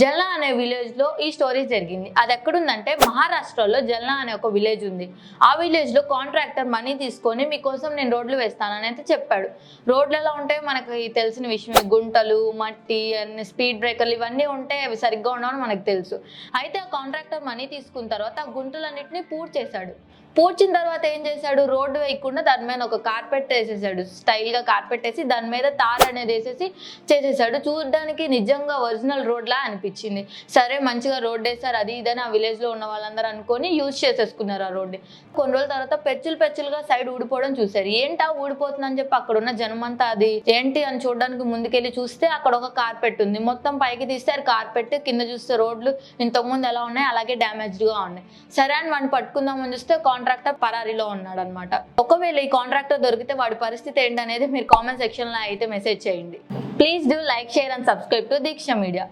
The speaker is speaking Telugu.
జల్నా అనే విలేజ్ లో ఈ స్టోరీ జరిగింది. అది ఎక్కడుందంటే మహారాష్ట్రలో జల్నా అనే ఒక విలేజ్ ఉంది. ఆ విలేజ్ లో కాంట్రాక్టర్ మనీ తీసుకొని మీకోసం నేను రోడ్లు వేస్తానని అయితే చెప్పాడు. రోడ్లు ఎలా ఉంటాయో మనకి తెలిసిన విషయమే. గుంటలు, మట్టి, అన్ని స్పీడ్ బ్రేకర్లు ఇవన్నీ ఉంటాయి. అవి సరిగ్గా ఉండవని మనకు తెలుసు. అయితే ఆ కాంట్రాక్టర్ మనీ తీసుకున్న తర్వాత ఆ గుంటలన్నింటినీ పూర్తి చేశాడు. పూడ్చిన తర్వాత ఏం చేశాడు, రోడ్డు వేయకుండా దాని మీద ఒక కార్పెట్ వేసేసాడు. స్టైల్గా కార్పెట్ వేసి దాని మీద తార్ అనేది వేసేసి చేసేసాడు. చూడడానికి నిజంగా ఒరిజినల్ రోడ్లా అనిపించింది. సరే మంచిగా రోడ్ వేసారు, అది ఇదని ఆ విలేజ్లో ఉన్న వాళ్ళందరూ అనుకొని యూజ్ చేసేసుకున్నారు ఆ రోడ్డు. కొన్ని రోజుల తర్వాత పెచ్చులుగా సైడ్ ఊడిపోవడం చూశారు. ఏంటా ఊడిపోతుందని చెప్పి అక్కడ ఉన్న జనమంతా అది ఏంటి అని చూడడానికి ముందుకెళ్ళి చూస్తే అక్కడ ఒక కార్పెట్ ఉంది. మొత్తం పైకి తీస్తే అది కార్పెట్, కింద చూస్తే రోడ్లు ఇంతకుముందు ఎలా ఉన్నాయి అలాగే డ్యామేజ్డ్గా ఉన్నాయి. సరే అని వాడిని పట్టుకుందామని చూస్తే కాంట్రాక్టర్ పరారీలో ఉన్నాడు అనమాట. ఒకవేళ ఈ కాంట్రాక్టర్ దొరికితే వాడి పరిస్థితి ఏంటనేది మీరు కామెంట్ సెక్షన్ లో అయితే మెసేజ్ చేయండి. Please do like, share and subscribe to Deeksha media.